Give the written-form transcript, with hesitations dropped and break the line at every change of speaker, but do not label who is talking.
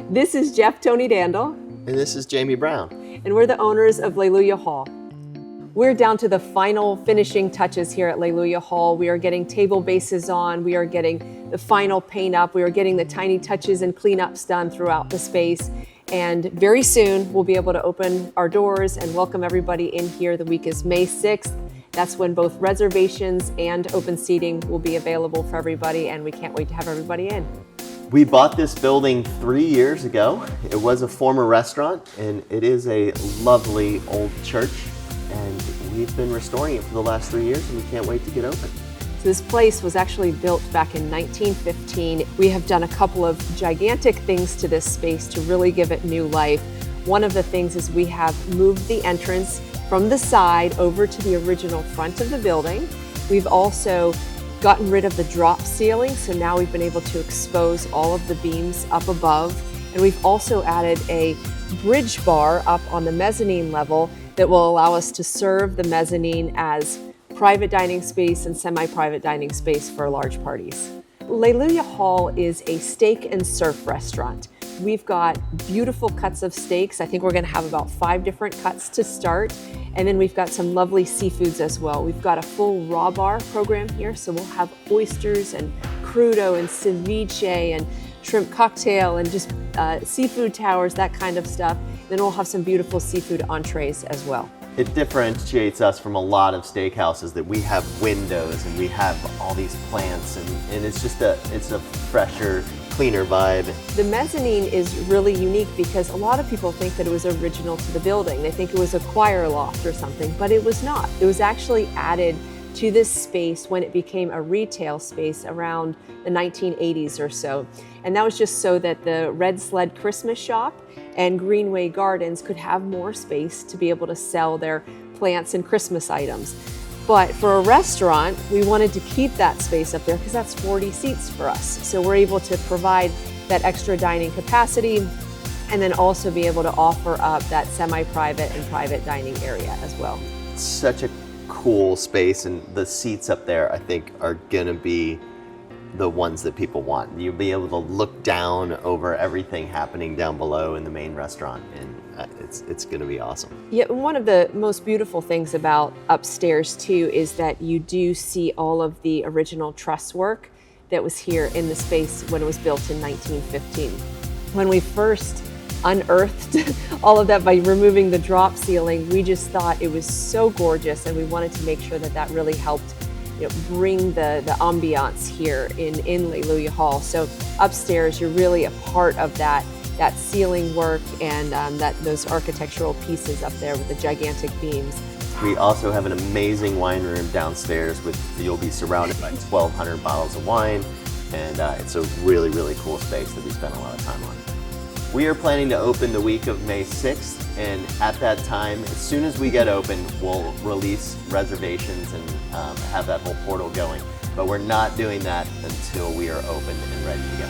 This is Jeff Tony Dandel.
And this is Jamie Brown.
And we're the owners of Leluia Hall. We're down to the final finishing touches here at Leluia Hall. We are getting table bases on. We are getting the final paint up. We are getting the tiny touches and cleanups done throughout the space. And very soon we'll be able to open our doors and welcome everybody in here. The week is May 6th. That's when both reservations and open seating will be available for everybody, and we can't wait to have everybody in.
We bought this building 3 years ago. It was a former restaurant, and it is a lovely old church, and we've been restoring it for the last 3 years, and we can't wait to get open.
So this place was actually built back in 1915. We have done a couple of gigantic things to this space to really give it new life. One of the things is we have moved the entrance from the side over to the original front of the building. We've also gotten rid of the drop ceiling, so now we've been able to expose all of the beams up above. And we've also added a bridge bar up on the mezzanine level that will allow us to serve the mezzanine as private dining space and semi-private dining space for large parties. Leluia Hall is a steak and surf restaurant. We've got beautiful cuts of steaks. I think we're gonna have about 5 different cuts to start. And then we've got some lovely seafoods as well. We've got a full raw bar program here, so we'll have oysters and crudo and ceviche and shrimp cocktail and just seafood towers, that kind of stuff. Then we'll have some beautiful seafood entrees as well.
It differentiates us from a lot of steakhouses that we have windows and we have all these plants, and it's just it's a fresher, cleaner vibe.
The mezzanine is really unique because a lot of people think that it was original to the building. They think it was a choir loft or something, but it was not. It was actually added to this space when it became a retail space around the 1980s or so. And that was just so that the Red Sled Christmas shop and Greenway Gardens could have more space to be able to sell their plants and Christmas items. But for a restaurant, we wanted to keep that space up there because that's 40 seats for us. So we're able to provide that extra dining capacity and then also be able to offer up that semi-private and private dining area as well.
It's such a cool space, and the seats up there I think are gonna be the ones that people want. You'll be able to look down over everything happening down below in the main restaurant, and it's gonna be awesome.
Yeah, one of the most beautiful things about upstairs too is that you do see all of the original truss work that was here in the space when it was built in 1915. When we first unearthed all of that by removing the drop ceiling, we just thought it was so gorgeous, and we wanted to make sure that that really helped bring the ambiance here in Leluia Hall. So upstairs, you're really a part of that ceiling work and those architectural pieces up there with the gigantic beams.
We also have an amazing wine room downstairs you'll be surrounded by 1,200 bottles of wine, and it's a really, really cool space that we spent a lot of time on. We are planning to open the week of May 6th, and at that time, as soon as we get open, we'll release reservations and have that whole portal going. But we're not doing that until we are open and ready to go.